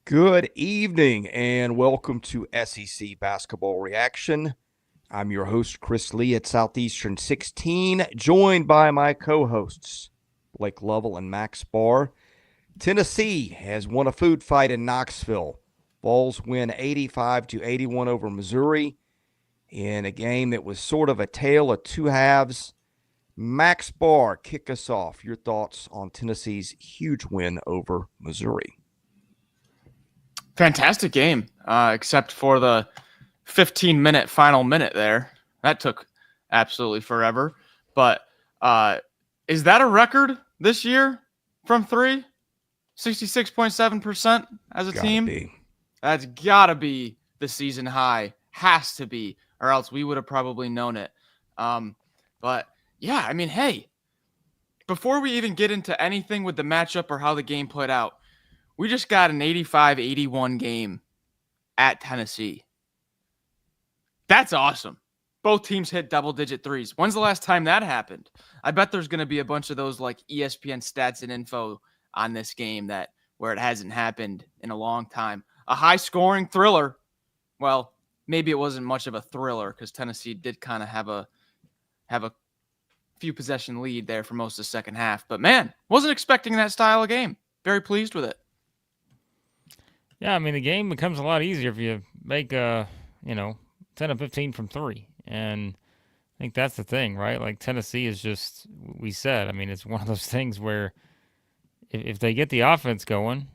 Good evening and welcome to SEC Basketball Reaction. I'm your host, Chris Lee at Southeastern 16, joined by my co-hosts, Blake Lovell and Max Barr. Tennessee has won a food fight in Knoxville. Vols win 85-81 over Missouri in a game that was sort of a tale of two halves. Max Barr, kick us off. Your thoughts on Tennessee's huge win over Missouri? Fantastic game, except for the 15-minute final minute there. That took absolutely forever. But is that a record this year from three? 66.7% as a team? That's got to be the season high. Has to be, or else we would have probably known it. But, yeah, I mean, hey, before we even get into anything with the matchup or how the game played out, we just got an 85-81 game at Tennessee. That's awesome. Both teams hit double-digit threes. When's the last time that happened? I bet there's going to be a bunch of those like ESPN stats and info on this game where it hasn't happened in a long time. A high-scoring thriller. Well, maybe it wasn't much of a thriller because Tennessee did kind of have a few possession lead there for most of the second half. But, man, wasn't expecting that style of game. Very pleased with it. Yeah, I mean, the game becomes a lot easier if you make, 10 of 15 from three. And I think that's the thing, right? Like, Tennessee is just, we said, I mean, it's one of those things where if they get the offense going,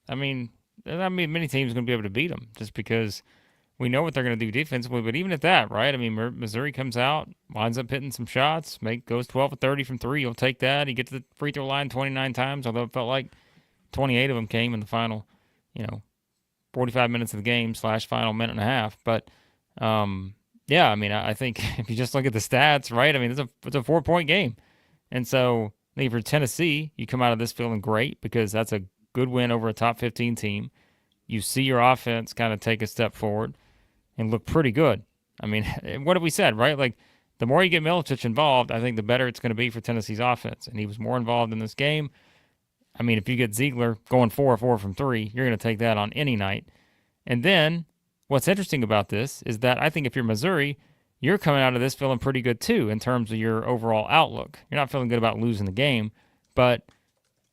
I mean, many teams are going to be able to beat them just because we know what they're going to do defensively. But even at that, right? I mean, Missouri comes out, winds up hitting some shots, goes 12 of 30 from three. You'll take that. He gets to the free throw line 29 times, although it felt like 28 of them came in the final 45 minutes of the game / final minute and a half. But, yeah, I mean, I think if you just look at the stats, right, I mean, it's a 4-point game. And so I think for Tennessee, you come out of this feeling great because that's a good win over a top 15 team. You see your offense kind of take a step forward and look pretty good. I mean, what have we said, right? Like, the more you get Milicic involved, I think the better it's going to be for Tennessee's offense. And he was more involved in this game. I mean, if you get Zeigler going 4-4 from three, you're going to take that on any night. And then what's interesting about this is that I think if you're Missouri, you're coming out of this feeling pretty good too in terms of your overall outlook. You're not feeling good about losing the game, but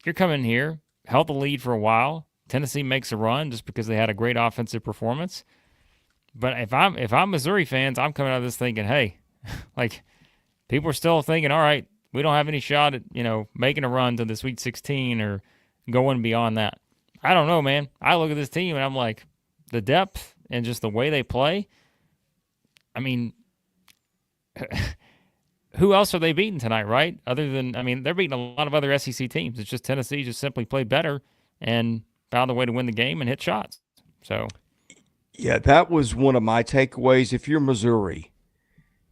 you're coming here, held the lead for a while. Tennessee makes a run just because they had a great offensive performance. But if I'm Missouri fans, I'm coming out of this thinking, hey, like, people are still thinking, all right, we don't have any shot at, making a run to the Sweet 16 or going beyond that. I don't know, man. I look at this team and I'm like, the depth and just the way they play, I mean, who else are they beating tonight, right? Other than, I mean, they're beating a lot of other SEC teams. It's just Tennessee just simply played better and found a way to win the game and hit shots. So, yeah, that was one of my takeaways. If you're Missouri,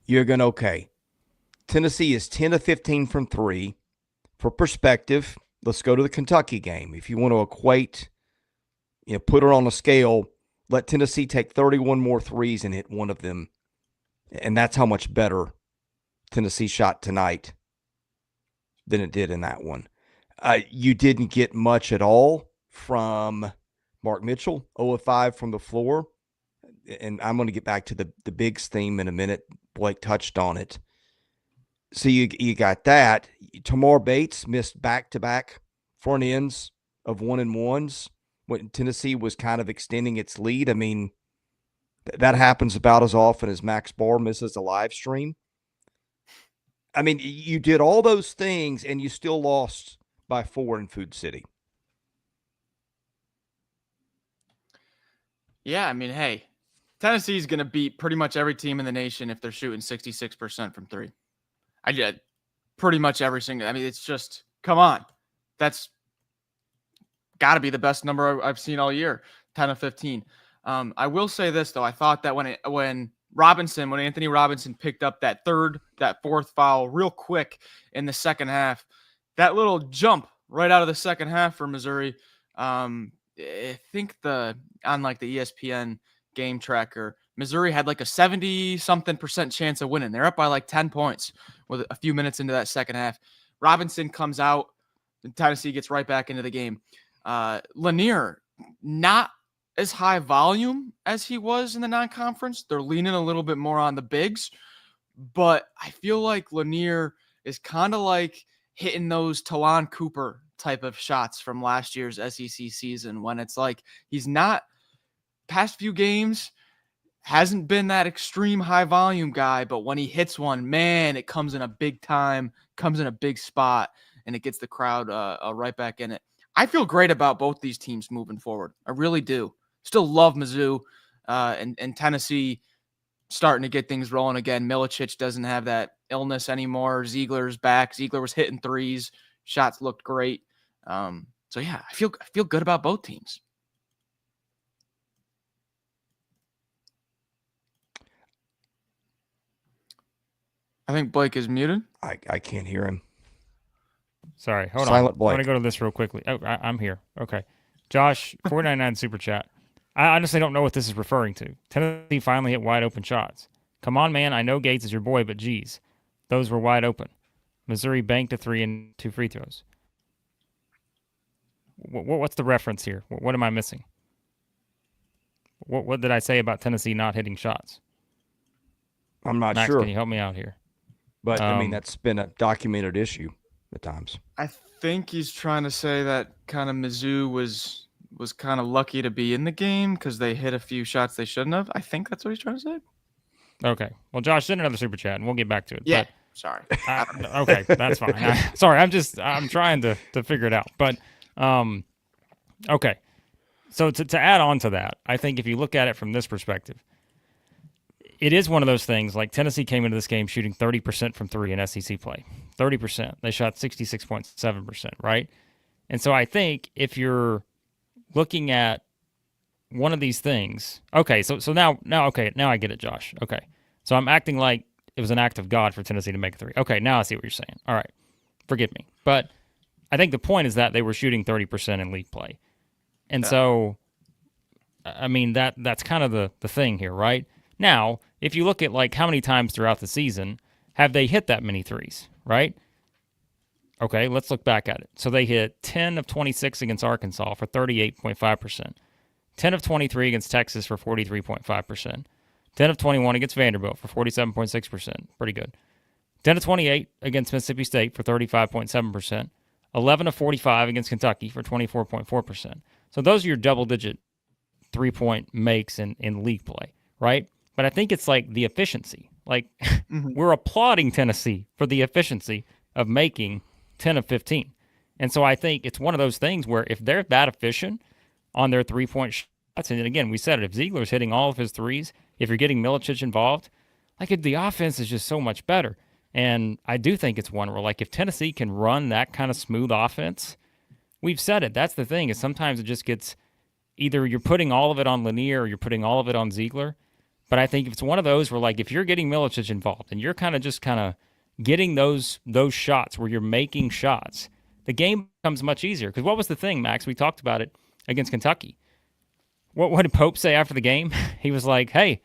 you're going, okay, Tennessee is 10 of 15 from three. For perspective, let's go to the Kentucky game. If you want to equate, put her on a scale, let Tennessee take 31 more threes and hit one of them. And that's how much better Tennessee shot tonight than it did in that one. You didn't get much at all from Mark Mitchell, 0 of 5 from the floor. And I'm going to get back to the Bigs theme in a minute. Blake touched on it. So you got that. Tamar Bates missed back-to-back front ends of 1-and-1s when Tennessee was kind of extending its lead. I mean, that happens about as often as Max Barr misses a live stream. I mean, you did all those things, and you still lost by 4 in Food City. Yeah, I mean, hey, Tennessee's going to beat pretty much every team in the nation if they're shooting 66% from three. I did pretty much every single. I mean, it's just, come on. That's got to be the best number I've seen all year, 10 of 15. I will say this, though. I thought that when Anthony Robinson picked up that fourth foul real quick in the second half, that little jump right out of the second half for Missouri, I think on the ESPN game tracker, Missouri had like a 70-something% chance of winning. They're up by like 10 points with a few minutes into that second half. Robinson comes out, and Tennessee gets right back into the game. Lanier not as high volume as he was in the non-conference. They're leaning a little bit more on the bigs, but I feel like Lanier is kind of like hitting those Talon Cooper type of shots from last year's SEC season, when it's like he's not, past few games, hasn't been that extreme high volume guy, but when he hits one, man, it comes in a big time, comes in a big spot, and it gets the crowd right back in it. I feel great about both these teams moving forward. I really do. Still love Mizzou and Tennessee starting to get things rolling again. Milicic doesn't have that illness anymore. Zeigler's back. Zeigler was hitting threes. Shots looked great. So yeah, I feel good about both teams. I think Blake is muted. I can't hear him. Sorry, hold on. Silent Blake. I want to go to this real quickly. Oh, I'm here. Okay. Josh, 499 super chat. I honestly don't know what this is referring to. Tennessee finally hit wide open shots. Come on, man. I know Gates is your boy, but geez, those were wide open. Missouri banked a 3 and 2 free throws. What's the reference here? What am I missing? What did I say about Tennessee not hitting shots? I'm not Max, sure. Can you help me out here? But, I mean, that's been a documented issue at times. I think he's trying to say that kind of Mizzou was kind of lucky to be in the game because they hit a few shots they shouldn't have. I think that's what he's trying to say. Okay. Well, Josh, send another super chat, and we'll get back to it. Yeah. But, sorry. Okay, that's fine. Sorry, I'm trying to figure it out. But, okay. So to add on to that, I think if you look at it from this perspective, it is one of those things, like Tennessee came into this game shooting 30% from three in SEC play. 30%. They shot 66.7%, right? And so I think if you're looking at one of these things, okay, so now I get it, Josh. Okay. So I'm acting like it was an act of God for Tennessee to make a three. Okay, now I see what you're saying. All right. Forgive me. But I think the point is that they were shooting 30% in league play. And so, I mean, that's kind of the thing here, right? Now, if you look at like how many times throughout the season have they hit that many threes, right? Okay, let's look back at it. So they hit 10 of 26 against Arkansas for 38.5%, 10 of 23 against Texas for 43.5%, 10 of 21 against Vanderbilt for 47.6%, pretty good, 10 of 28 against Mississippi State for 35.7%, 11 of 45 against Kentucky for 24.4%. So those are your double-digit three-point makes in league play, right? But I think it's like the efficiency. Like, we're applauding Tennessee for the efficiency of making 10 of 15. And so I think it's one of those things where if they're that efficient on their three-point shots, and again, we said it, if Zeigler's hitting all of his threes, if you're getting Milicic involved, like the offense is just so much better. And I do think it's one where, like, if Tennessee can run that kind of smooth offense, we've said it. That's the thing, is sometimes it just gets either you're putting all of it on Lanier or you're putting all of it on Zeigler. But I think if it's one of those where, like, if you're getting Milicic involved and you're kind of getting those shots where you're making shots, the game becomes much easier. Because what was the thing, Max? We talked about it against Kentucky. What did Pope say after the game? He was like, hey,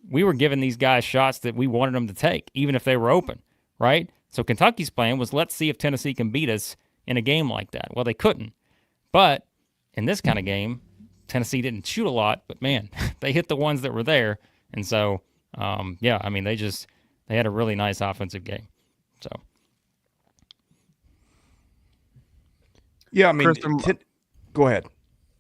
we were giving these guys shots that we wanted them to take, even if they were open, right? So Kentucky's plan was, let's see if Tennessee can beat us in a game like that. Well, they couldn't. But in this kind of game, Tennessee didn't shoot a lot, but man, they hit the ones that were there. And so, yeah, I mean, they had a really nice offensive game. So, yeah, I mean, go ahead.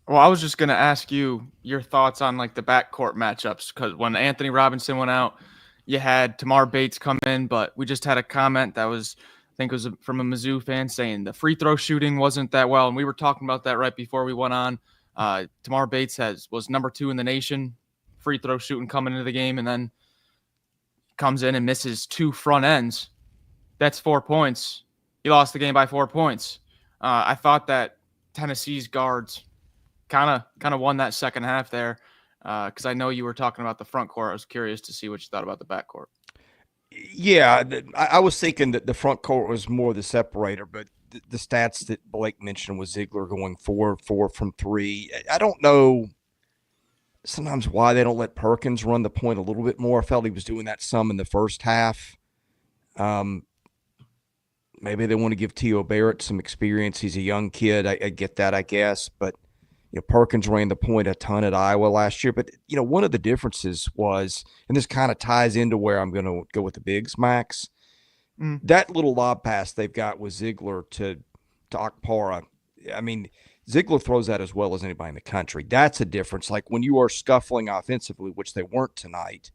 Well, I was just going to ask you your thoughts on like the backcourt matchups, because when Anthony Robinson went out, you had Tamar Bates come in, but we just had a comment that was, I think it was from a Mizzou fan saying the free throw shooting wasn't that well. And we were talking about that right before we went on. Tamar Bates was number 2 in the nation, free throw shooting coming into the game, and then comes in and misses 2 front ends. That's 4 points. He lost the game by 4 points. I thought that Tennessee's guards kind of won that second half there, because I know you were talking about the front court. I was curious to see what you thought about the back court. Yeah, I was thinking that the front court was more the separator, but the stats that Blake mentioned was Zeigler going 4 from 3. I don't know sometimes why they don't let Perkins run the point a little bit more. I felt he was doing that some in the first half. Maybe they want to give T.O. Barrett some experience. He's a young kid. I get that, I guess. But Perkins ran the point a ton at Iowa last year. But, one of the differences was, and this kind of ties into where I'm going to go with the bigs, Max, that little lob pass they've got with Zeigler to Okpara. I mean, Zeigler throws that as well as anybody in the country. That's a difference. Like when you are scuffling offensively, which they weren't tonight,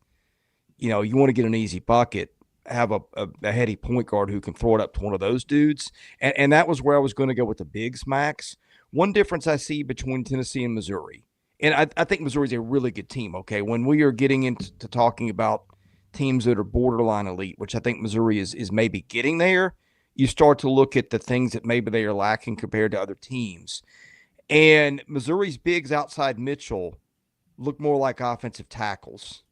you want to get an easy bucket, have a heady point guard who can throw it up to one of those dudes. And that was where I was going to go with the bigs, Max. One difference I see between Tennessee and Missouri, and I think Missouri's a really good team, okay? When we are getting into talking about teams that are borderline elite, which I think Missouri is maybe getting there, you start to look at the things that maybe they are lacking compared to other teams. And Missouri's bigs outside Mitchell look more like offensive tackles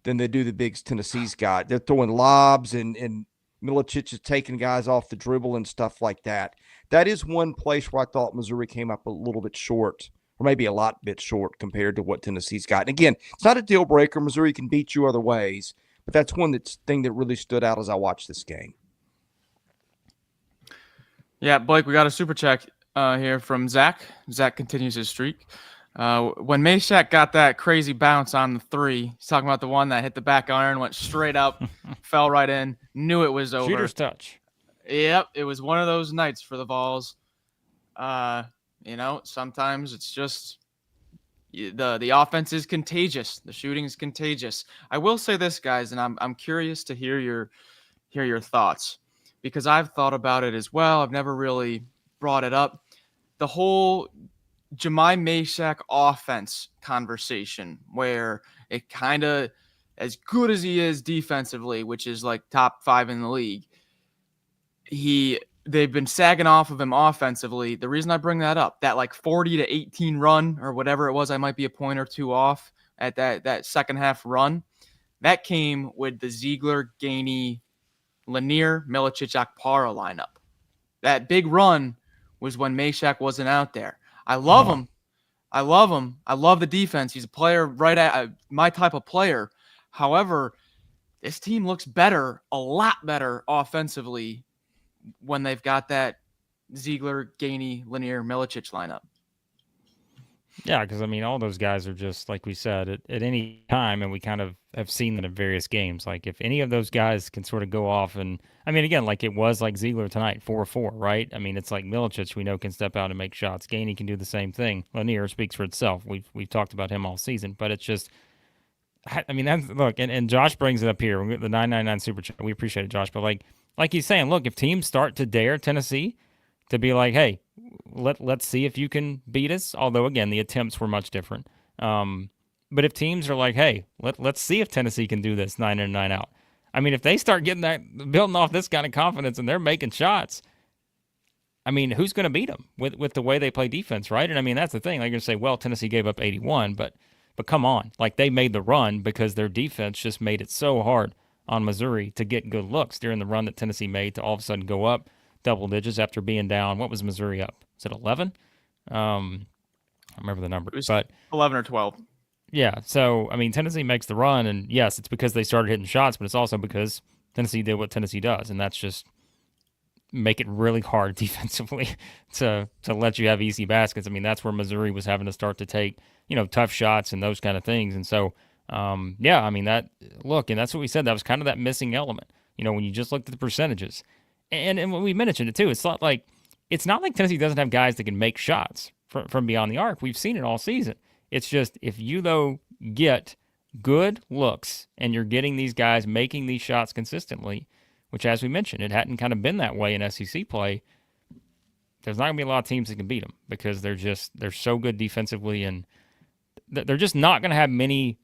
than they do the bigs Tennessee's got. They're throwing lobs, and Milicic is taking guys off the dribble and stuff like that. That is one place where I thought Missouri came up a little bit short, or maybe a lot bit short compared to what Tennessee's got. And again, it's not a deal breaker. Missouri can beat you other ways, but that's one thing that really stood out as I watched this game. Yeah, Blake, we got a super chat here from Zach. Zach continues his streak. When Meshack got that crazy bounce on the three, he's talking about the one that hit the back iron, went straight up, fell right in, knew it was over. Shooter's touch. Yep, it was one of those nights for the Vols. Sometimes it's just the offense is contagious. The shooting is contagious. I will say this, guys, and I'm curious to hear your thoughts, because I've thought about it as well. I've never really brought it up. The whole Jemai Meshack offense conversation, where it kind of, as good as he is defensively, which is like top 5 in the league, they've been sagging off of him offensively. The reason I bring that up, that like 40-18 run or whatever it was, I might be a point or two off at that second half run, that came with the Zeigler, Gainey, Lanier, Milicic, Okpara lineup. That big run was when Meshack wasn't out there. I love him. I love the defense. He's a player right at my type of player. However, this team looks better, a lot better offensively when they've got that Zeigler, Gainey, Lanier, Milicic lineup. Yeah, because, all those guys are just, like we said, at any time, and we kind of have seen that in various games. Like, if any of those guys can sort of go off and, again, like it was like Zeigler tonight, 4-4, right? It's like Milicic, we know, can step out and make shots. Gainey can do the same thing. Lanier speaks for itself. We've talked about him all season, but it's just, that's, look, and Josh brings it up here. The 999 Super Chat. We appreciate it, Josh. But like he's saying, look, if teams start to dare Tennessee to be like, hey, let's see if you can beat us. Although, again, the attempts were much different. But if teams are like, hey, let's see if Tennessee can do this 9 in and 9 out. If they start getting that, building off this kind of confidence and they're making shots, who's going to beat them with the way they play defense, right? And that's the thing. They're going to say, well, Tennessee gave up 81, but come on. Like, they made the run because their defense just made it so hard on Missouri to get good looks during the run that Tennessee made to all of a sudden go up double digits after being down. What was Missouri up? Was it 11? I remember the number. It was but 11 or 12. Yeah, so, Tennessee makes the run, and yes, it's because they started hitting shots, but it's also because Tennessee did what Tennessee does, and that's just make it really hard defensively to let you have easy baskets. That's where Missouri was having to start to take, tough shots and those kind of things. And so, and that's what we said. That was kind of that missing element, when you just looked at the percentages. And when we mentioned it too, it's not like Tennessee doesn't have guys that can make shots from beyond the arc. We've seen it all season. It's just, if you, though, get good looks and you're getting these guys making these shots consistently, which, as we mentioned, it hadn't kind of been that way in SEC play, there's not going to be a lot of teams that can beat them because they're so good defensively, and they're just not going to have many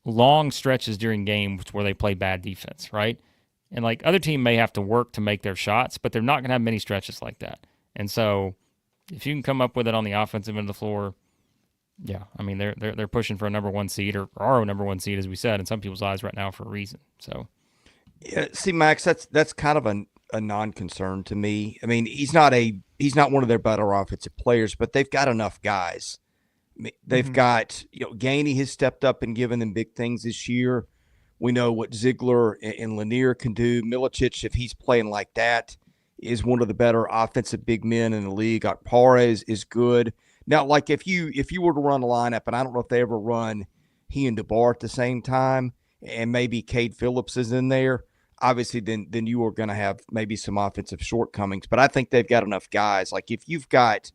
long stretches during games where they play bad defense, right? And other team may have to work to make their shots, but they're not going to have many stretches like that. And so if you can come up with it on the offensive end of the floor, yeah, they're pushing for a number 1 seed, or are a number 1 seed, as we said, in some people's eyes right now for a reason. So, yeah, see, Max, that's kind of a non-concern to me. He's not one of their better offensive players, but they've got enough guys. They've got, Gainey has stepped up and given them big things this year. We know what Zeigler and Lanier can do. Milicic, if he's playing like that, is one of the better offensive big men in the league. Okpara is good. Now, like if you were to run a lineup, and I don't know if they ever run he and DeBar at the same time, and maybe Cade Phillips is in there, obviously then you are going to have maybe some offensive shortcomings. But I think they've got enough guys. Like if you've got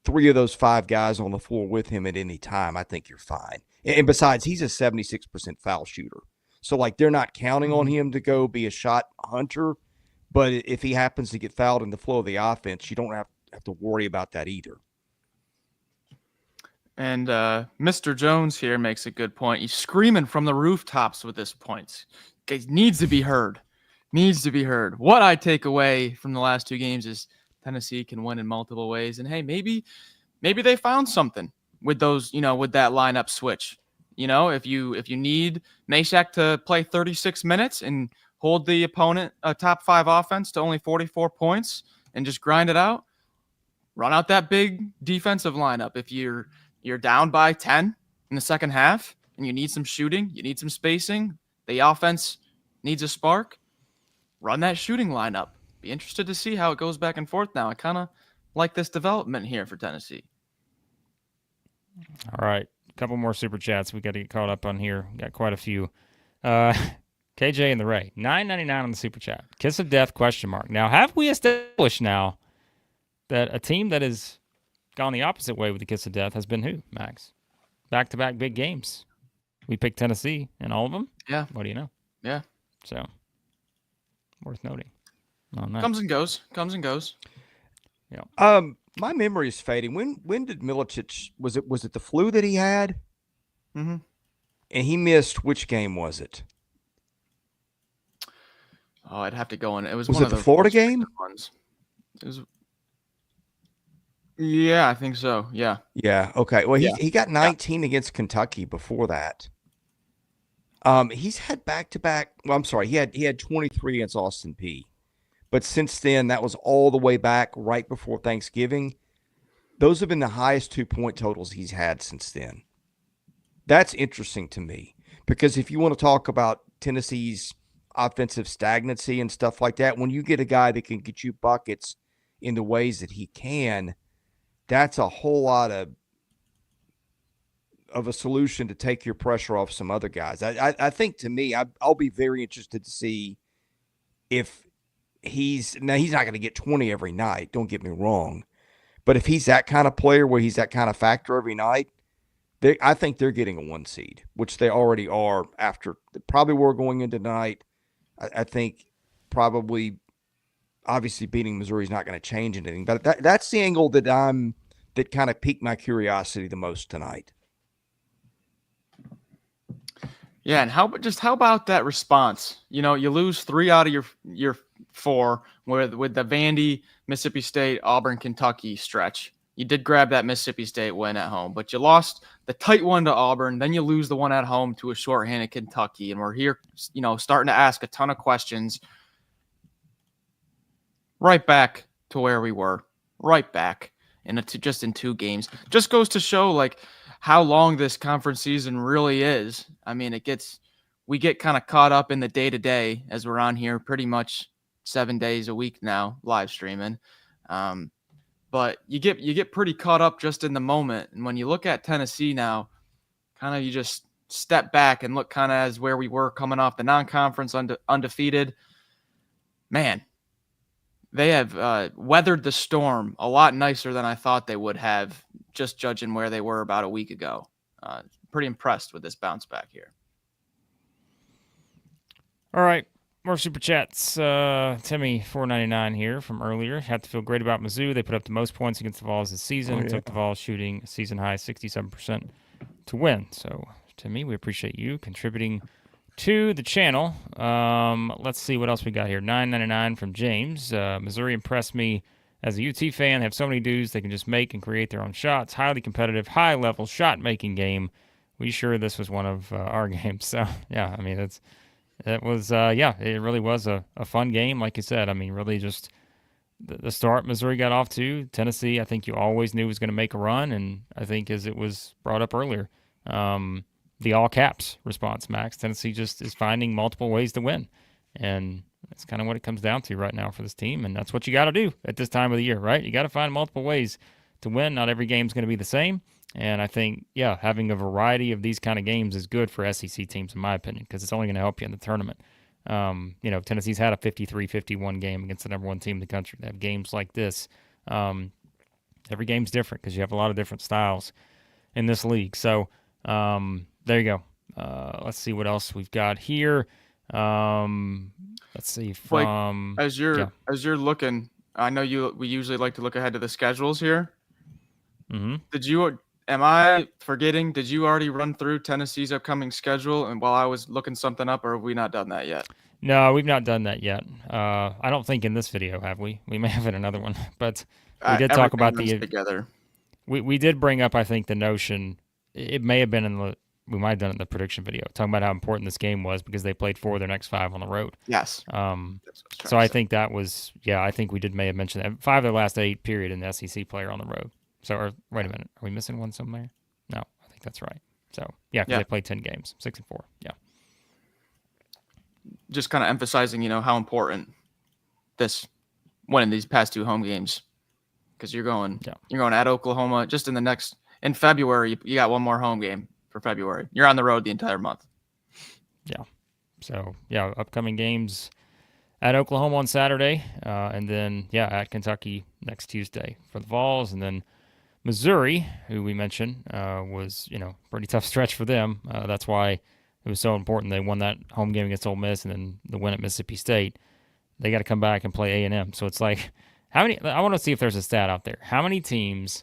3 of those 5 guys on the floor with him at any time, I think you're fine. And besides, he's a 76% foul shooter. So, like, they're not counting on him to go be a shot hunter. But if he happens to get fouled in the flow of the offense, you don't have to worry about that either. And Mr. Jones here makes a good point. He's screaming from the rooftops with this point. It needs to be heard. Needs to be heard. What I take away from the last 2 games is Tennessee can win in multiple ways. And, hey, maybe they found something with those, with that lineup switch. If you need Milicic to play 36 minutes and hold the opponent a top 5 offense to only 44 points and just grind it out, run out that big defensive lineup. If you're down by 10 in the second half and you need some shooting, you need some spacing, the offense needs a spark, run that shooting lineup. Be interested to see how it goes back and forth now. I kind of like this development here for Tennessee. All right. A couple more super chats we got to get caught up on here. Got quite a few. KJ and the Ray, $9.99 on the super chat. Kiss of death, ? Now, have we established now that a team that has gone the opposite way with the kiss of death has been who, Max? Back-to-back big games. We picked Tennessee in all of them. Yeah. What do you know? Yeah. So, worth noting. On that. Comes and goes. Yeah. My memory is fading. When did Milicic, was it the flu that he had? Mm-hmm. And he missed, which game was it? Oh, I'd have to go in. It was one it of the Florida game? Ones. It was. Yeah, I think so. Yeah. Yeah. Okay. Well, he got 19 against Kentucky before that. He's had back-to-back. Well, I'm sorry. He had 23 against Austin Peay. But since then, that was all the way back right before Thanksgiving. Those have been the highest 2-point totals he's had since then. That's interesting to me because if you want to talk about Tennessee's offensive stagnancy and stuff like that, when you get a guy that can get you buckets in the ways that he can, that's a whole lot of a solution to take your pressure off some other guys. I think, to me, I'll be very interested to see if he's not going to get 20 every night, don't get me wrong. But if he's that kind of player where he's that kind of factor every night, I think they're getting a 1 seed, which they already are after probably we're going into tonight. I think probably obviously beating Missouri is not going to change anything. But that's the angle that kind of piqued my curiosity the most tonight. Yeah, and how about that response? You lose 3 out of your 4 with the Vandy, Mississippi State, Auburn, Kentucky stretch. You did grab that Mississippi State win at home, but you lost the tight one to Auburn. Then you lose the one at home to a shorthanded Kentucky, and we're here, starting to ask a ton of questions. Right back to where we were. Right back just in 2 games. Just goes to show like how long this conference season really is. I mean, we get kind of caught up in the day-to-day as we're on here pretty much 7 days a week now, live streaming. But you get pretty caught up just in the moment. And when you look at Tennessee now, kind of you just step back and look kind of as where we were coming off the non-conference undefeated. Man, they have weathered the storm a lot nicer than I thought they would have, just judging where they were about a week ago. Pretty impressed with this bounce back here. All right. More super chats. Timmy, $4.99 here from earlier. Have to feel great about Mizzou. They put up the most points against the Vols this season. Took the Vols shooting a season high 67% to win. So, Timmy, we appreciate you contributing to the channel. Let's see what else we got here. $9.99 from James. Missouri impressed me as a UT fan. They have so many dudes they can just make and create their own shots. Highly competitive, high-level shot-making game. We sure this was one of our games. So, yeah, I mean, it really was a fun game, like you said. I mean, really just the start Missouri got off to. Tennessee, I think you always knew was going to make a run, and I think as it was brought up earlier, the all caps response, Max. Tennessee just is finding multiple ways to win, and that's kind of what it comes down to right now for this team, and that's what you got to do at this time of the year, right? You got to find multiple ways to win. Not every game's going to be the same. And I think, having a variety of these kind of games is good for SEC teams, in my opinion, because it's only going to help you in the tournament. Tennessee's had a 53-51 game against the number one team in the country. They have games like this. Every game's different because you have a lot of different styles in this league. So there you go. Let's see what else we've got here. Let's see from as you're looking. I know we usually like to look ahead to the schedules here. Mm-hmm. Am I forgetting? Did you already run through Tennessee's upcoming schedule? And while I was looking something up, or have we not done that yet? No, we've not done that yet. I don't think in this video, have we? We may have in another one, but we did talk about together. We did bring up, I think, the notion. It may have been we might have done it in the prediction video, talking about how important this game was because they played 4 of their next 5 on the road. Yes. So I think that was, I think we may have mentioned that. 5 of their last 8 period in the SEC player on the road. So, wait a minute. Are we missing one somewhere? No, I think that's right. So, they played 10 games, 6-4. Yeah. Just kind of emphasizing, how important winning these past 2 home games, because you're going at Oklahoma just in February. You got one more home game for February. You're on the road the entire month. Yeah. So, upcoming games at Oklahoma on Saturday, and then, at Kentucky next Tuesday for the Vols, and then Missouri, who we mentioned, was, pretty tough stretch for them. That's why it was so important. They won that home game against Ole Miss and then the win at Mississippi State. They got to come back and play A&M. So it's like, I want to see if there's a stat out there. How many teams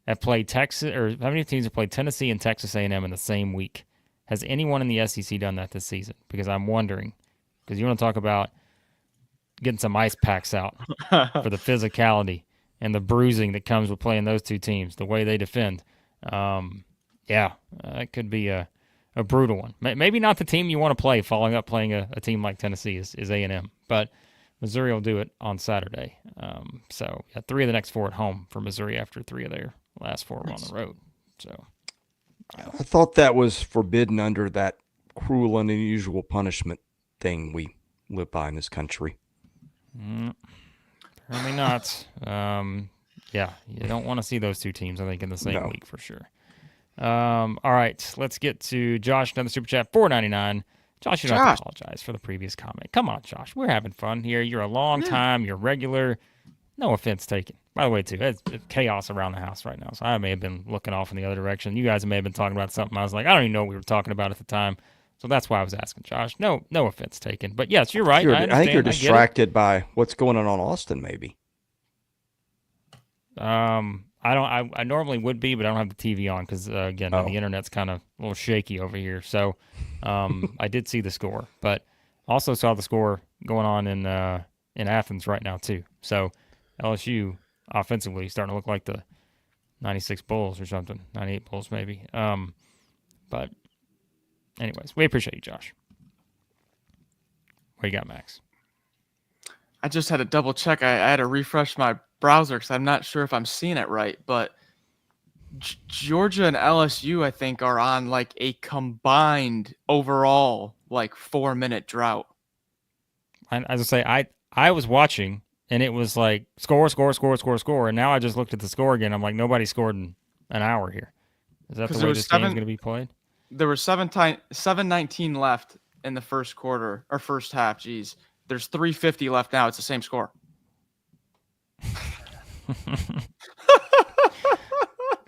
have played Tennessee and Texas A&M in the same week? Has anyone in the SEC done that this season? Because I'm wondering, because you want to talk about getting some ice packs out for the physicality and the bruising that comes with playing those 2 teams, the way they defend. It could be a brutal one. Maybe not the team you want to play following up playing a team like Tennessee is A&M, but Missouri will do it on Saturday. 3 of the next 4 at home for Missouri after 3 of their last 4 on the road. So I thought that was forbidden under that cruel and unusual punishment thing we live by in this country. Apparently not. You don't want to see those 2 teams, I think, in the same week for sure. All right, let's get to Josh, another super chat, $4.99. Josh, you don't have to apologize for the previous comment. Come on, Josh. We're having fun here. You're a long time. You're regular. No offense taken. By the way, too, it's chaos around the house right now, so I may have been looking off in the other direction. You guys may have been talking about something. I was like, I don't even know what we were talking about at the time. So that's why I was asking, Josh. No offense taken. But yes, you're right. I think you're distracted by what's going on Austin, maybe. I normally would be, but I don't have the TV on because again, the internet's kind of a little shaky over here. So I did see the score, but also saw the score going on in Athens right now too. So LSU offensively starting to look like the 96 Bulls or something, 98 Bulls maybe. But anyways, we appreciate you, Josh. What you got, Max? I just had to double check. I had to refresh my browser because I'm not sure if I'm seeing it right, but Georgia and LSU, I think, are on like a combined overall 4-minute drought. As I say, I was watching and it was like score, and now I just looked at the score again. I'm like, nobody scored in an hour here. Is that the way this game's going to be played? There were 7:19 left in the first quarter or first half. Geez, there's 3:50 left now. It's the same score.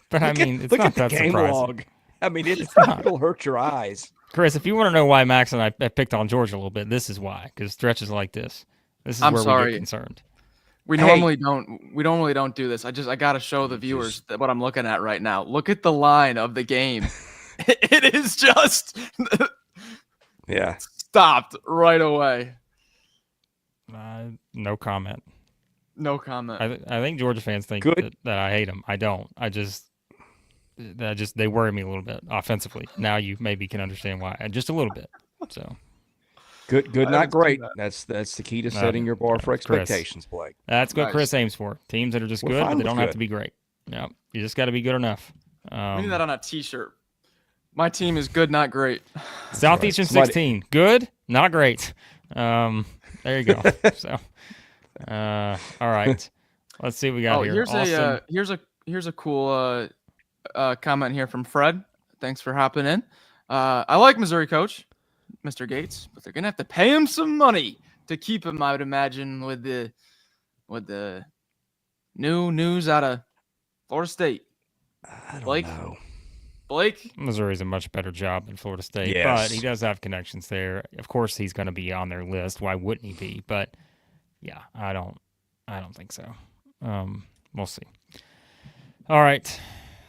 But I mean, it's not that surprising. Log. I mean, it'll hurt your eyes. Chris, if you want to know why Max and I picked on Georgia a little bit, this is why. Because stretches like this is where we get concerned. We normally don't do this. I got to show the viewers what I'm looking at right now. Look at the line of the game. It is just stopped right away. No comment. No comment. I think Georgia fans think that I hate them. I don't. They worry me a little bit offensively. Now you maybe can understand why, just a little bit. So good, not great. That's the key to setting your bar for expectations, Blake. That's what Chris aims for. Teams that are just good, but they don't have to be great. No, you just got to be good enough. We need that on a T-shirt. My team is good, not great. Southeastern 16, good, not great. There you go. So, all right. Let's see what we got here. Here's a a cool comment here from Fred. Thanks for hopping in. I like Missouri coach, Mr. Gates, but they're gonna have to pay him some money to keep him, I would imagine, with the new news out of Florida State. I don't know. Blake? Missouri's a much better job than Florida State, Yes. but he does have connections there. Of course, he's going to be on their list. Why wouldn't he be? But yeah, I don't think so. We'll see. All right,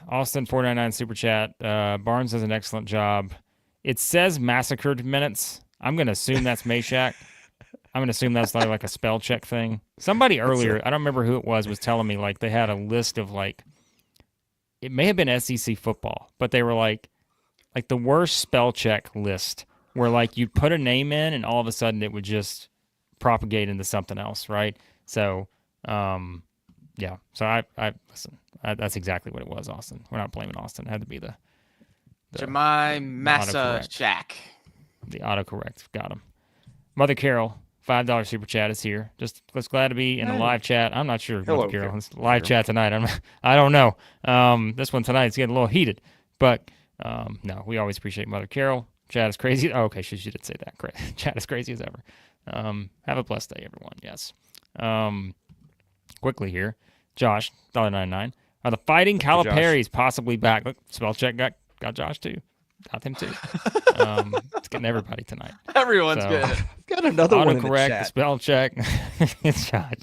Austin 499 super chat. Barnes does an excellent job. It says massacred minutes. I'm going to assume that's Meshack. I'm going to assume that's like a spell check thing. Somebody earlier, I don't remember who it was telling me like they had a list of like, it may have been SEC football, but they were like the worst spell check list where like you'd put a name in and all of a sudden it would just propagate into something else, right? So, yeah. So I listen. That's exactly what it was, Austin. We're not blaming Austin. It had to be the Jemai Massa Shack. The autocorrect. Got him. Mother Carol, $5 super chat is here. Just glad to be in the live chat. I'm not sure. Hello, Mother Carol. It's live chat tonight. I don't know. This one tonight is getting a little heated, but no, we always appreciate Mother Carol. Chat is crazy. Oh, okay, she did say that. Chat is crazy as ever. Have a blessed day, everyone. Yes. Quickly here, Josh, $1.99. Are the Fighting Caliparis possibly back? Look, spell check got Josh too. Got them too. It's getting everybody tonight. Everyone's good. Got another one in the autocorrect, chat. the spell check. It's Josh.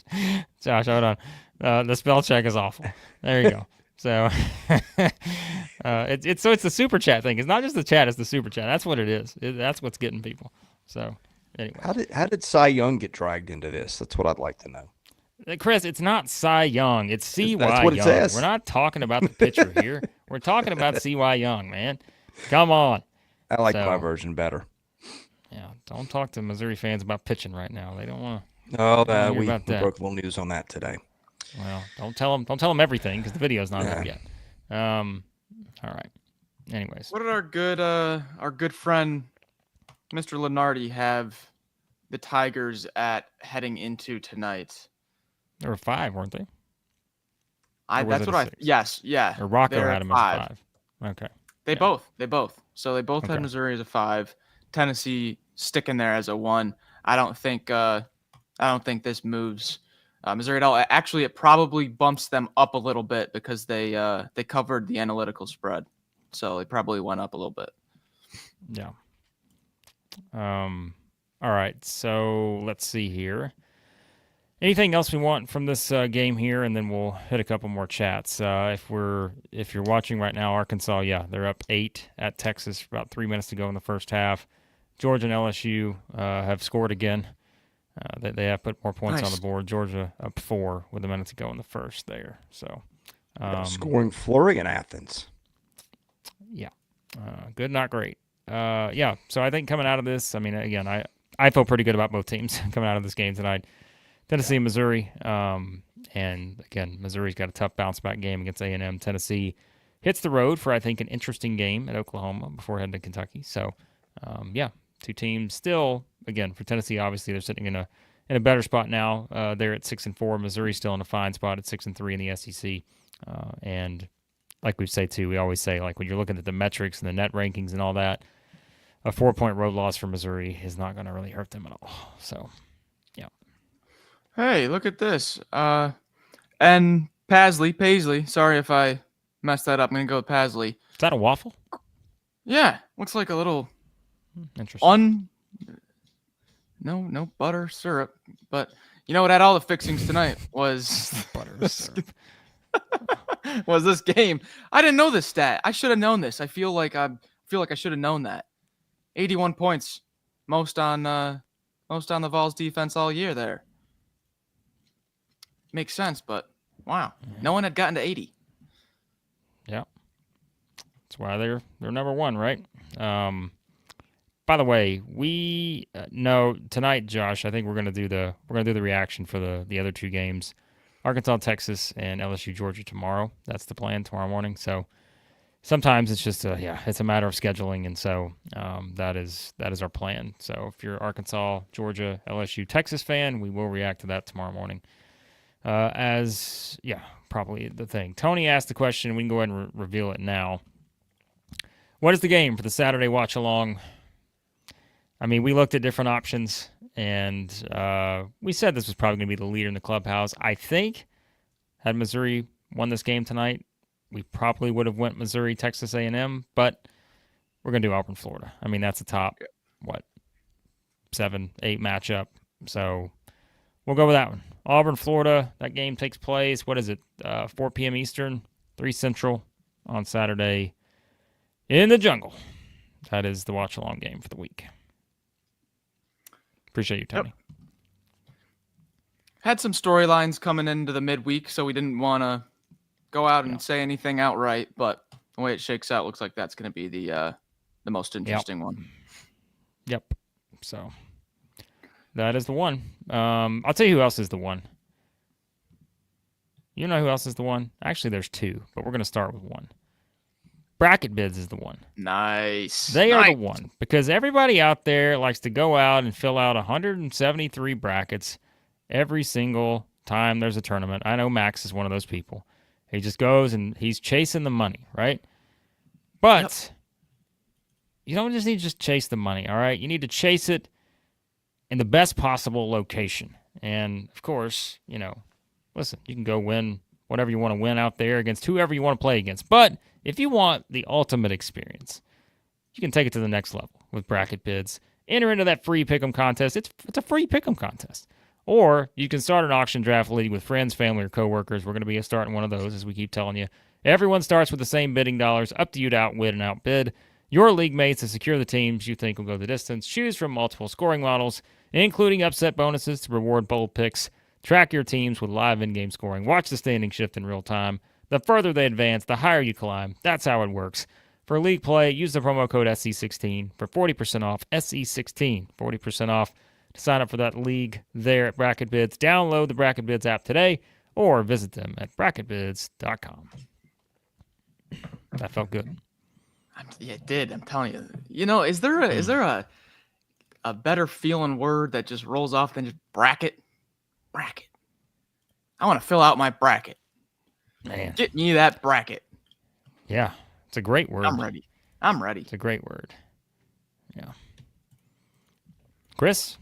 Josh, hold on. The spell check is awful. There you go. So it's the super chat thing. It's not just the chat; it's the super chat. That's what it is. That's what's getting people. So anyway, How did Cy Young get dragged into this? That's what I'd like to know. Chris, it's not Cy Young. It's C.Y. That's what it Young. says. We're not talking about the pitcher here. We're talking about C.Y. Young, man. Come on. I like my version better. Yeah, don't talk to Missouri fans about pitching right now. They don't want to. Oh, we broke a little news on that today. Well, don't tell them everything because the video's not up yet. All right. Anyways, What did our good friend Mr. Lenardi have the Tigers at heading into tonight? there were 5, weren't they? That's what I. 6? Yes, yeah. Or Rocco they're had at them as 5. Okay. They both. So they both Okay. had Missouri as a 5. Tennessee sticking there as a 1. I don't think this moves Missouri at all. Actually, it probably bumps them up a little bit because they covered the analytical spread, so they probably went up a little bit. Yeah. All right. So let's see here. Anything else we want from this game here, and then we'll hit a couple more chats. If you're watching right now, Arkansas, yeah, they're up 8 at Texas. About 3 minutes to go in the first half. Georgia and LSU have scored again. They have put more points on the board. Georgia up 4 with a minute to go in the first there. So Scoring flurry in Athens. Yeah, good, not great. Yeah, so I think coming out of this, I mean, again, I feel pretty good about both teams coming out of this game tonight. Tennessee and Missouri, and again, Missouri's got a tough bounce-back game against A&M. Tennessee hits the road for, I think, an interesting game at Oklahoma before heading to Kentucky. So, yeah, two teams still, again, for Tennessee, obviously, they're sitting in a better spot now. They're at 6-4. Missouri's still in a fine spot at 6-3 in the SEC. And like we say, too, we always say, like, when you're looking at the metrics and the net rankings and all that, a 4-point road loss for Missouri is not going to really hurt them at all. So, yeah. Hey, look at this. And Paisley. Sorry if I messed that up. I'm going to go with Paisley. Is that a waffle? Yeah. Looks like a little interesting. No butter syrup. But you know what had all the fixings tonight was butter syrup. Was this game. I didn't know this stat. I should have known this. I feel like I should have known that. 81 points. Most on the Vols defense all year there. Makes sense, but wow. No one had gotten to 80. Yeah. That's why they're number 1, right? By the way, we know tonight, Josh, I think we're gonna do the reaction for the other 2 games. Arkansas, Texas, and LSU, Georgia tomorrow. That's the plan tomorrow morning. So sometimes it's just it's a matter of scheduling, and so that is our plan. So if you're Arkansas, Georgia, LSU, Texas fan, we will react to that tomorrow morning. Probably the thing. Tony asked the question. We can go ahead and reveal it now. What is the game for the Saturday watch along? I mean, we looked at different options, and we said this was probably going to be the leader in the clubhouse. I think had Missouri won this game tonight, we probably would have went Missouri, Texas A&M, but we're going to do Auburn, Florida. I mean, that's a top, 7-8 matchup. So we'll go with that one. Auburn, Florida, that game takes place, 4 p.m. Eastern, 3 Central on Saturday in the jungle. That is the watch-along game for the week. Appreciate you, Tony. Yep. Had some storylines coming into the midweek, so we didn't want to go out and say anything outright, but the way it shakes out, looks like that's going to be the most interesting one. Yep. So that is the one. I'll tell you who else is the one. You know who else is the one? Actually, there's 2, but we're going to start with one. BRACKETBIDS is the one. Nice. They are the one because everybody out there likes to go out and fill out 173 brackets every single time there's a tournament. I know Max is one of those people. He just goes and he's chasing the money, right? But you don't just need to just chase the money, all right? You need to chase it in the best possible location. And, of course, listen, you can go win whatever you want to win out there against whoever you want to play against. But if you want the ultimate experience, you can take it to the next level with BRACKETBIDS. Enter into that free pick'em contest. It's a free pick'em contest. Or you can start an auction draft league with friends, family, or coworkers. We're going to be starting one of those, as we keep telling you. Everyone starts with the same bidding dollars. Up to you to outwit and outbid your league mates to secure the teams you think will go the distance. Choose from multiple scoring models, including upset bonuses to reward bold picks. Track your teams with live in-game scoring. Watch the standing shift in real time. The further they advance, the higher you climb. That's how it works. For league play, use the promo code SE16 for 40% off. SE16, 40% off to sign up for that league there at BRACKETBIDS. Download the BRACKETBIDS app today or visit them at bracketbids.com. That felt good. Yeah, it did. I'm telling you. Is there a better feeling word that just rolls off than just bracket? Bracket. I want to fill out my bracket. Man. Get me that bracket. Yeah, it's a great word. I'm ready. It's a great word. Yeah. Chris,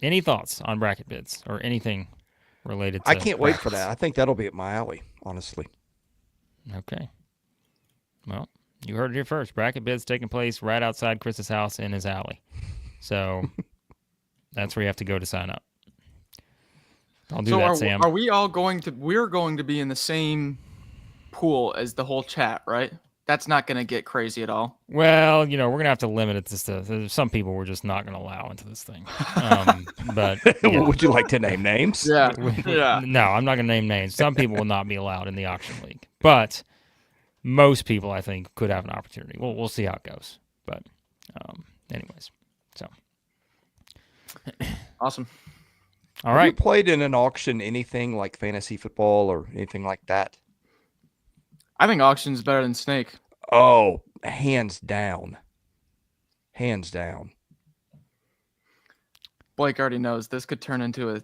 any thoughts on BRACKETBIDS or anything related to I can't wait brackets? for that. I think that'll be up my alley, honestly. Okay. Well, you heard it here first. BRACKETBIDS taking place right outside Chris's house in his alley. So that's where you have to go to sign up. I'll do that, Sam. Are we all we're going to be in the same pool as the whole chat, right? That's not going to get crazy at all. Well, we're going to have to limit it to some people we're just not going to allow into this thing. But Would you like to name names? Yeah. No, I'm not going to name names. Some people will not be allowed in the auction league, but most people, I think, could have an opportunity. We'll see how it goes. But anyways, so. Awesome. All right. Have you played in an auction anything like fantasy football or anything like that? I think auction's better than snake. Oh, hands down. Hands down. Blake already knows this could turn into a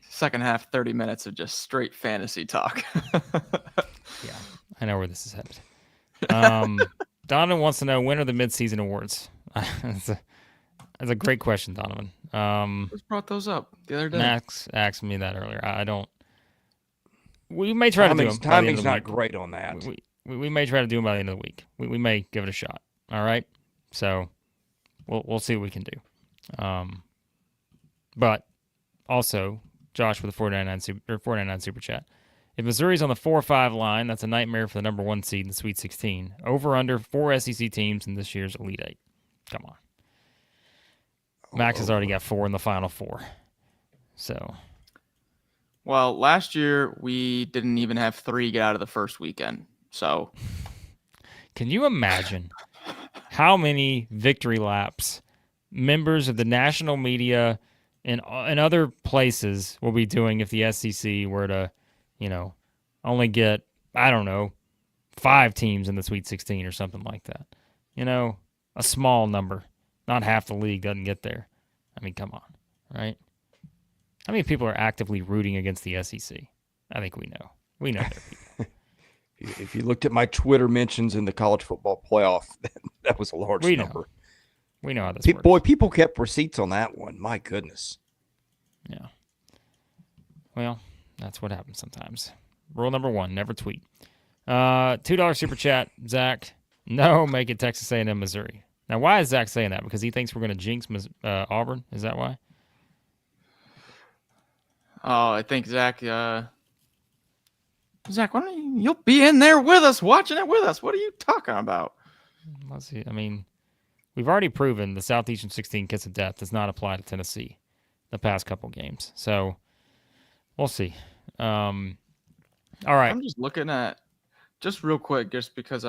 second half 30 minutes of just straight fantasy talk. Yeah, I know where this is headed. Donovan wants to know, when are the midseason awards? That's a great question, Donovan. Just brought those up the other day. Max asked me that earlier. I don't. We may try to do them. Timing's not great on that. We may try to do them by the end of the week. We may give it a shot. All right. So we'll see what we can do. But also, Josh with the 499 super chat. If Missouri's on the 4-5 line, that's a nightmare for the number 1 seed in the Sweet 16. Over under 4 SEC teams in this year's Elite 8. Come on. Max has already got 4 in the Final 4. So. Well, last year we didn't even have 3 get out of the first weekend. So. Can you imagine how many victory laps members of the national media and other places will be doing if the SEC were to, only get, 5 teams in the Sweet 16 or something like that? A small number. Not half the league doesn't get there. I mean, come on, right? How many people are actively rooting against the SEC? I think we know. We know there are people. If you looked at my Twitter mentions in the college football playoff, that was a large number. We know how this works. Boy, people kept receipts on that one. My goodness. Yeah. Well, that's what happens sometimes. Rule number 1, never tweet. $2 super chat, Zach. No, make it Texas A&M, Missouri. Now, why is Zach saying that? Because he thinks we're going to jinx Auburn? Is that why? Oh, I think Zach, why don't you'll be in there with us, watching it with us. What are you talking about? Let's see. I mean, we've already proven the Southeastern 16 kiss of death does not apply to Tennessee the past couple games. So, we'll see. All right. I'm just looking at, just real quick, just because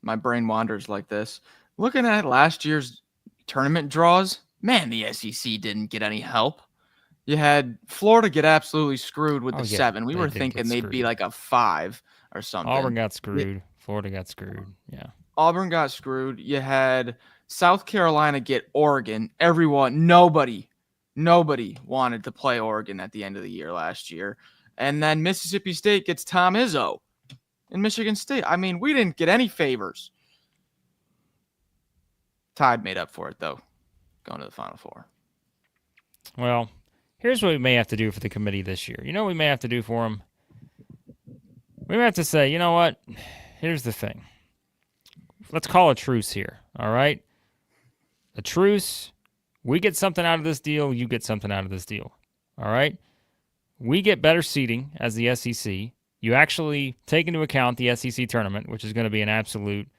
my brain wanders like this. Looking at last year's tournament draws, man, the SEC didn't get any help. You had Florida get absolutely screwed with the 7. We were thinking they'd be like a 5 or something. Auburn got screwed. Florida got screwed. Yeah. Auburn got screwed. You had South Carolina get Oregon. Nobody wanted to play Oregon at the end of the year last year. And then Mississippi State gets Tom Izzo in Michigan State. I mean, we didn't get any favors. Tide made up for it, though, going to the Final Four. Well, here's what we may have to do for the committee this year. You know what we may have to do for them? We may have to say, you know what? Here's the thing. Let's call a truce here, all right? A truce. We get something out of this deal. You get something out of this deal, all right? We get better seating as the SEC. You actually take into account the SEC tournament, which is going to be an absolute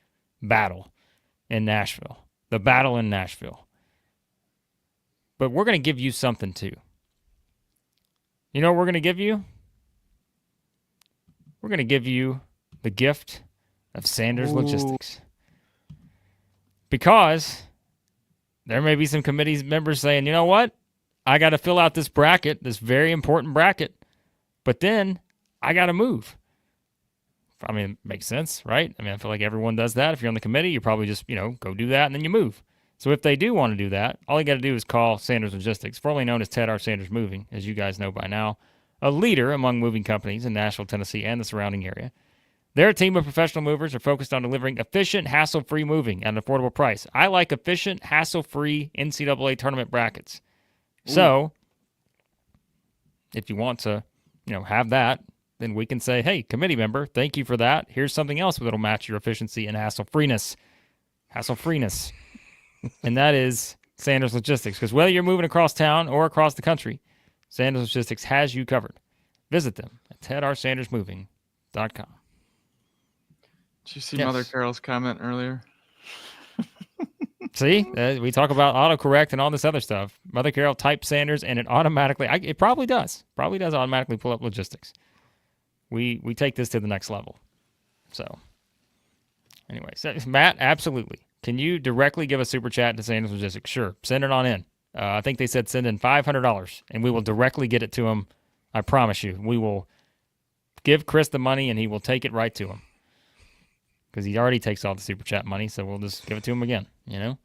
battle in Nashville. The battle in Nashville. But we're going to give you something too. You know what we're going to give you? We're going to give you the gift of Sanders Logistics. Because there may be some committee members saying, you know what? I got to fill out this bracket, this very important bracket. But then I got to move. I mean, it makes sense, right? I mean, I feel like everyone does that. If you're on the committee, you probably just, go do that and then you move. So if they do want to do that, all you got to do is call Sanders Logistics, formerly known as Ted R. Sanders Moving, as you guys know by now, a leader among moving companies in Nashville, Tennessee, and the surrounding area. Their team of professional movers are focused on delivering efficient, hassle-free moving at an affordable price. I like efficient, hassle-free NCAA tournament brackets. Ooh. So if you want to, have that, then we can say, hey, committee member, thank you for that. Here's something else that'll match your efficiency and hassle-freeness. Hassle-freeness. And that is Sanders Logistics. Because whether you're moving across town or across the country, Sanders Logistics has you covered. Visit them at tedrsandersmoving.com. Did you see Mother Carol's comment earlier? See, we talk about autocorrect and all this other stuff. Mother Carol types Sanders, and it automatically, it probably does automatically pull up logistics. We take this to the next level. So, anyway, Matt, absolutely. Can you directly give a super chat to Sanders Logistics? Sure, send it on in. I think they said send in $500, and we will directly get it to him. I promise you. We will give Chris the money, and he will take it right to him. Because he already takes all the super chat money, so we'll just give it to him again, Well,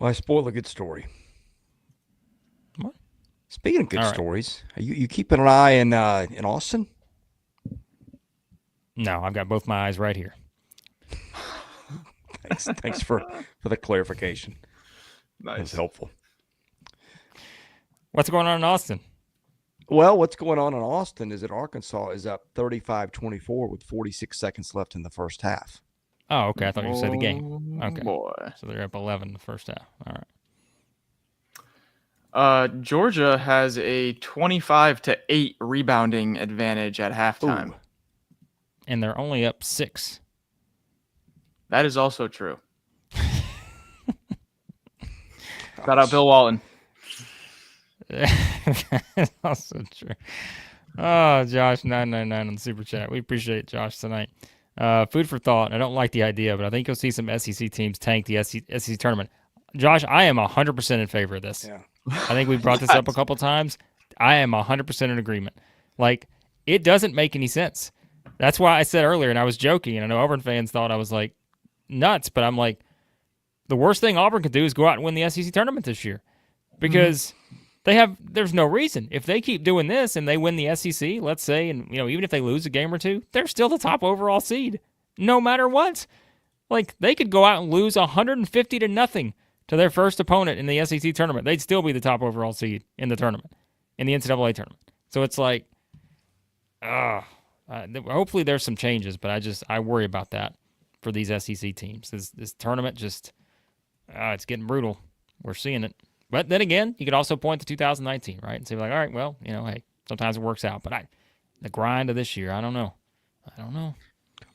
I spoiled a good story. What? Speaking of good stories, are you keeping an eye in Austin? No, I've got both my eyes right here. Thanks for the clarification. Nice. That's helpful. What's going on in Austin? Well, what's going on in Austin is that Arkansas is up 35-24 with 46 seconds left in the first half. Oh, okay. I thought you were going to say the game. Okay. Boy. So they're up 11 in the first half. All right. Georgia has a 25-8 rebounding advantage at halftime. Ooh. And they're only up 6. That is also true. Shout out Bill Walton. That's also true. Oh, Josh, 999 on the super chat. We appreciate Josh tonight. Food for thought. I don't like the idea, but I think you'll see some SEC teams tank the SEC tournament. Josh, I am 100% in favor of this. Yeah. I think we brought this up a couple times. I am 100% in agreement. Like, it doesn't make any sense. That's why I said earlier, and I was joking, and I know Auburn fans thought I was like nuts, but I'm like, the worst thing Auburn could do is go out and win the SEC tournament this year. because there's no reason. If they keep doing this and they win the SEC, let's say, and even if they lose a game or two, they're still the top overall seed, no matter what. Like, they could go out and lose 150-0 to their first opponent in the SEC tournament. They'd still be the top overall seed in the tournament, in the NCAA tournament. So it's like, hopefully there's some changes, but I worry about that for these SEC teams. This tournament just, it's getting brutal. We're seeing it. But then again, you could also point to 2019, right? And say, like, all right, well, hey, sometimes it works out. But the grind of this year, I don't know.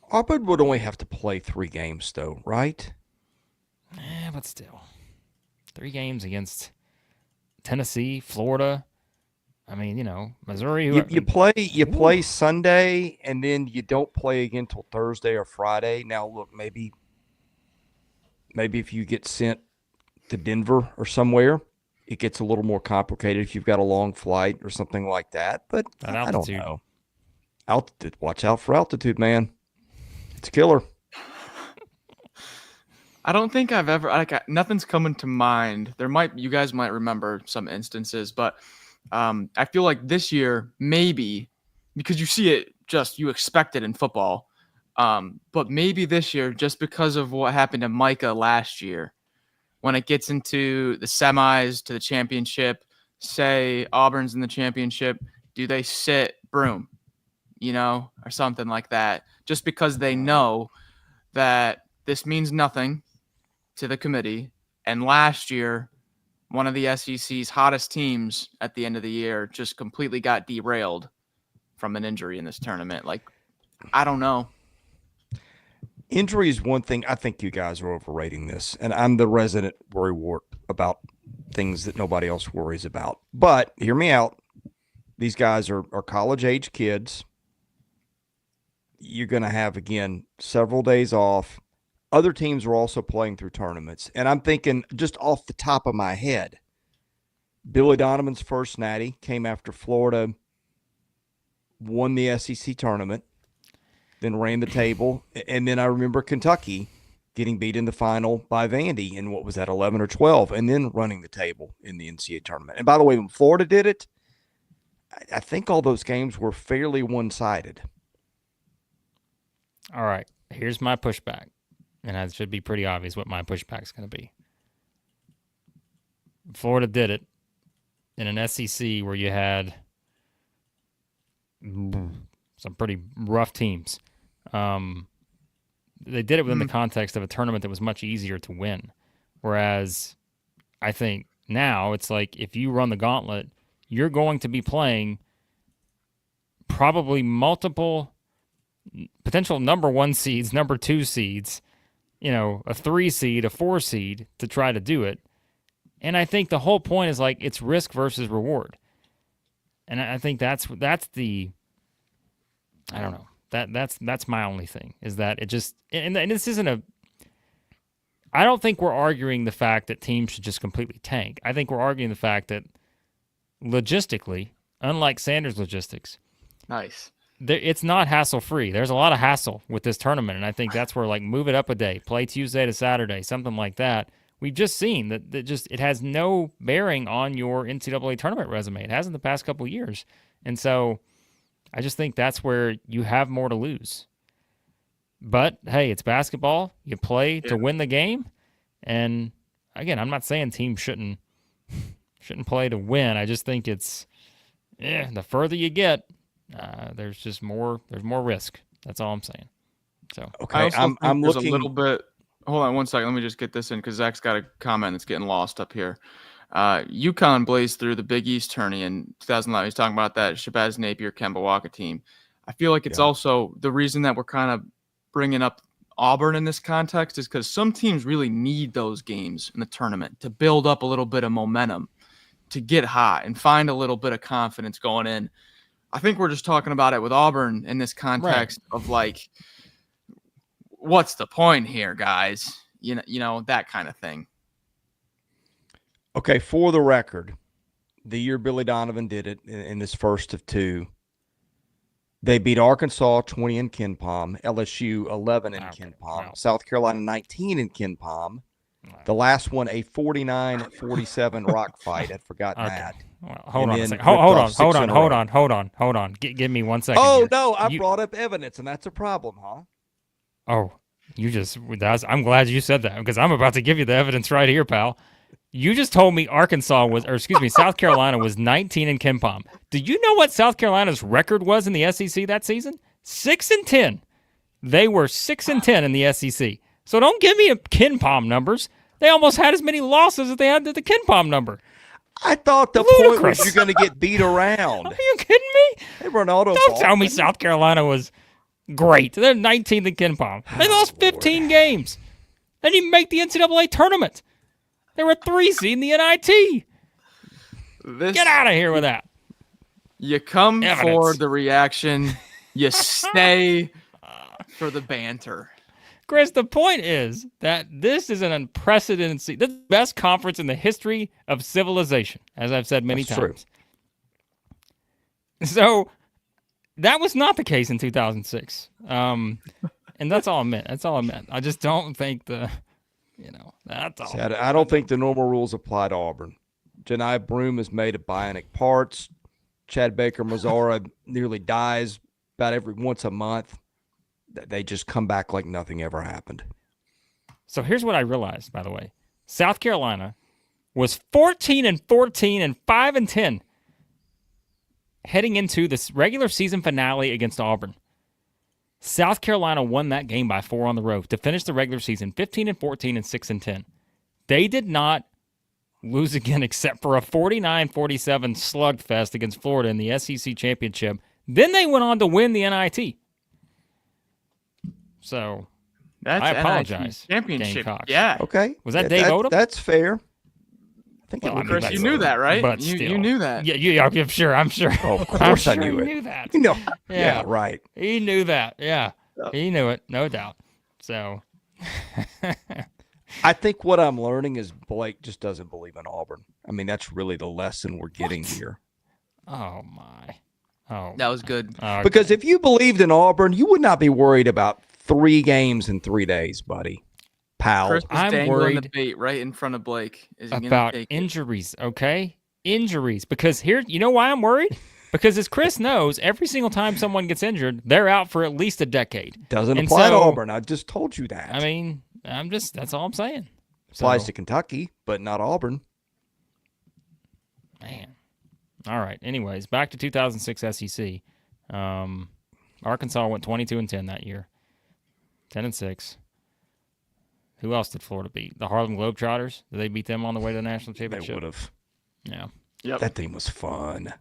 Auburn would only have to play 3 games, though, right? Yeah, but still. 3 games against Tennessee, Florida. I mean, Missouri. You play Sunday, and then you don't play again until Thursday or Friday. Now, look, maybe if you get sent to Denver or somewhere, it gets a little more complicated if you've got a long flight or something like that. But I don't know. Altitude. Watch out for altitude, man. It's a killer. I don't think I've ever nothing's coming to mind. You guys might remember some instances, but I feel like this year maybe because you see it you expect it in football, but maybe this year just because of what happened to Micah last year, when it gets into the semis to the championship, say Auburn's in the championship, do they sit Broome, or something like that? Just because they know that this means nothing to the committee. And last year, one of the SEC's hottest teams at the end of the year just completely got derailed from an injury in this tournament. Like, I don't know. Injury is one thing. I think you guys are overrating this. And I'm the resident worrywart about things that nobody else worries about. But hear me out. These guys are college-age kids. You're going to have, again, several days off. Other teams are also playing through tournaments. And I'm thinking, just off the top of my head, Billy Donovan's first natty came after Florida won the SEC tournament, then ran the table. And then I remember Kentucky getting beat in the final by Vandy in, what was that, 11 or 12, and then running the table in the NCAA tournament. And by the way, when Florida did it, I think all those games were fairly one-sided. All right, here's my pushback. And it should be pretty obvious what my pushback is going to be. Florida did it in an SEC where you had some pretty rough teams. They did it within the context of a tournament that was much easier to win. Whereas I think now it's like if you run the gauntlet, you're going to be playing probably multiple potential number 1 seeds, number 2 seeds, a 3 seed, a 4 seed to try to do it. And I think the whole point is like it's risk versus reward. And I think that's the, I don't know, that's my only thing is that it just, and this isn't I don't think we're arguing the fact that teams should just completely tank. I think we're arguing the fact that logistically, unlike Sanders logistics, nice. It's not hassle-free. There's a lot of hassle with this tournament, and I think that's where, like, move it up a day, play Tuesday to Saturday, something like that. We've just seen that it has no bearing on your NCAA tournament resume. It has in the past couple of years. And so I just think that's where you have more to lose. But, hey, it's basketball. You play to win the game. And, again, I'm not saying teams shouldn't play to win. I just think it's the further you get, there's just more risk. That's all I'm saying. So okay, I'm looking a little bit. Hold on one second. Let me just get this in because Zach's got a comment that's getting lost up here. UConn blazed through the Big East tourney in 2011. He's talking about that Shabazz Napier Kemba Walker team. I feel like it's also the reason that we're kind of bringing up Auburn in this context is because some teams really need those games in the tournament to build up a little bit of momentum, to get hot and find a little bit of confidence going in. I think we're just talking about it with Auburn in this context of like, what's the point here, guys? You know, that kind of thing. Okay, for the record, the year Billy Donovan did it in this first of 2, they beat Arkansas 20 in KenPom, LSU 11 in KenPom, South Carolina 19 in KenPom, The last one, a 49-47 rock fight. I'd forgotten Okay. that. Well, hold And on a then second. ripped Hold off on. 6 Hold in on. a Hold row. on. Hold on. Hold on. Give me 1 second. Oh, here. no, I You- brought up evidence, and that's a problem, huh? Oh, I'm glad you said that because I'm about to give you the evidence right here, pal. You just told me South Carolina was 19 in KenPom. Do you know what South Carolina's record was in the SEC that season? 6-10. They were 6-10 in the SEC. So don't give me a KenPom numbers. They almost had as many losses as they had to the KenPom number. I thought the Ludicrous. point was you're going to get beat around. Are you kidding me? Hey, Ronaldo. Don't tell me South Carolina was great. They're 19th in KenPom. They lost 15 games. They didn't even make the NCAA tournament. They were 3 seed in the NIT. Get out of here with that. You come Evidence. for the reaction. You stay for the banter. Chris, the point is that this is an unprecedented season. This is the best conference in the history of civilization, as I've said many That's times. So that was not the case in 2006. And that's all I meant. I just don't think that's all. See, I don't think the normal rules apply to Auburn. Janai Broom is made of bionic parts. Chad Baker Mazzara nearly dies about once a month. They just come back like nothing ever happened. So here's what I realized, by the way. South Carolina was 14-14 and 5-10 heading into this regular season finale against Auburn. South Carolina won that game by 4 on the road to finish the regular season 15-14 and 6-10. They did not lose again except for a 49-47 slugfest against Florida in the SEC championship. Then they went on to win the NIT. So That's I apologize, NIT championship. Gamecocks. Yeah. Okay. Was that Dave Odom? That's fair. I think Well, it I would mean, be Chris, you Dave knew Odom. that, right? But You still. knew that. Yeah, I'm sure. I'm sure. Oh, of course I I'm sure knew he it. knew that. You know. Yeah. Yeah, right. He knew that. Yeah. Yep. He knew it, no doubt. So I think what I'm learning is Blake just doesn't believe in Auburn. I mean, that's really the lesson we're getting here. oh my. Oh. That was good. Okay. Because if you believed in Auburn, you would not be worried about 3 games in 3 days, buddy. Pal. Chris is I'm dangling worried the bait right in front of Blake. Is he about gonna take it? injuries, okay? Injuries. Because here, you know why I'm worried? Because as Chris knows, every single time someone gets injured, they're out for at least a decade. Doesn't And apply to so- Auburn. I just told you that. I mean, that's all I'm saying. applies So, to Kentucky, but not Auburn. Man. All right. Anyways, back to 2006 SEC. Arkansas went 22-10 that year. 10-6. Who else did Florida beat? The Harlem Globetrotters? Did they beat them on the way to the national They championship? would have. Yeah. Yep. That team was fun.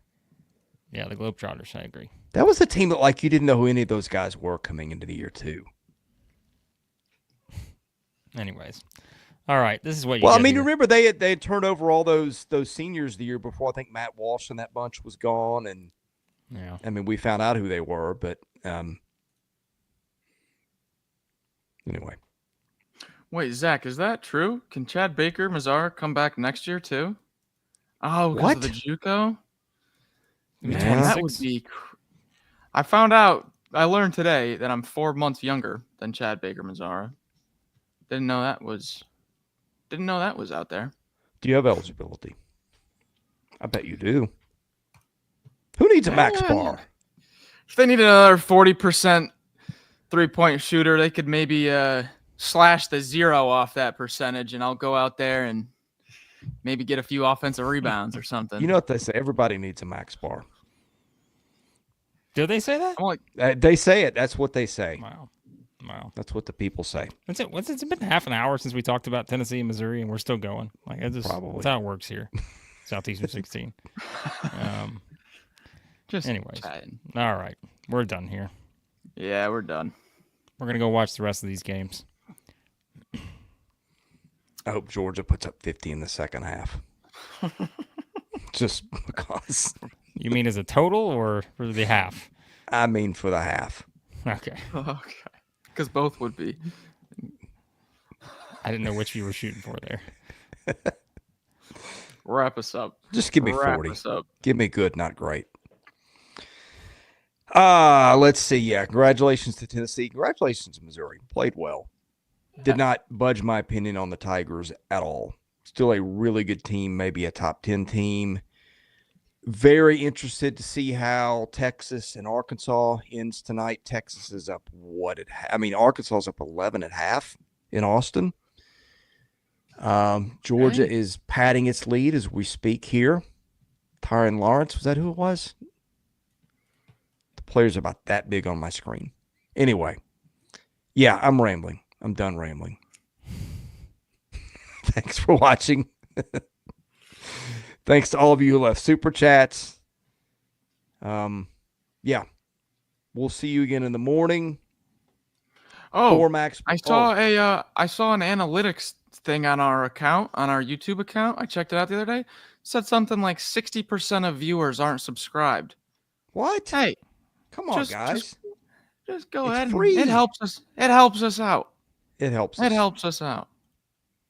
Yeah, the Globetrotters, I agree. That was a team that, you didn't know who any of those guys were coming into the year, too. Anyways. All right. This is what you Well, I get mean, here. remember they had turned over all those seniors the year before. I think Matt Walsh and that bunch was gone, and Yeah. I mean we found out who they were, but anyway. Wait, Zach, is that true? Can Chad Baker Mazzara come back next year too? Oh, because What? of the JUCO? Maybe Yeah. That 26? would be. I learned today that I'm 4 months younger than Chad Baker Mazzara. Didn't know that was out there. Do you have eligibility? I bet you do. Who needs a Max Barr? If they need another 40% 3-point shooter, they could maybe slash the 0 off that percentage, and I'll go out there and maybe get a few offensive rebounds or something. You know what they say? Everybody needs a Max Barr. Did they say that? I'm like, They say it. That's what they say. Wow. That's what the people say. It's been half an hour since we talked about Tennessee and Missouri, and we're still going. Probably. That's how it works here. Southeastern 16. just Anyways. chatting. All right. We're done here. Yeah, we're done. We're going to go watch the rest of these games. I hope Georgia puts up 50 in the second half. Just because. You mean as a total or for the half? I mean for the half. Okay. Okay. Because both would be. I didn't know which you were shooting for there. Wrap us up. Just give me Wrap 40. us up. Give me good, not great. Let's see. Yeah, congratulations to Tennessee. Congratulations to Missouri. Played well. did not budge my opinion on the Tigers at all. Still a really good team, maybe a top 10 team. Very interested to see how Texas and Arkansas ends tonight. Texas is up Arkansas is up 11 at half in Austin. Georgia is padding its lead as we speak here. Tyron Lawrence, was that who it was? The player's about that big on my screen. Anyway, yeah, I'm rambling. I'm done rambling. Thanks for watching. Thanks to all of you who left super chats. Yeah, we'll see you again in the morning. Oh, Max. I saw an analytics thing on our account, on our YouTube account. I checked it out the other day. It said something like 60% of viewers aren't subscribed. What? Hey, come on, guys. Just go ahead. Free. It helps us. It helps us out. It helps us out.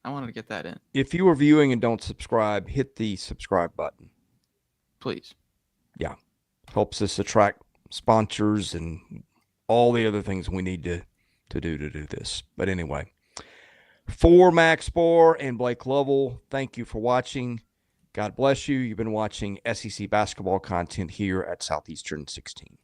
I wanted to get that in. If you are viewing and don't subscribe, hit the subscribe button. Please. Yeah. Helps us attract sponsors and all the other things we need to do this. But anyway, for Max Barr and Blake Lovell, thank you for watching. God bless you. You've been watching SEC basketball content here at Southeastern 16.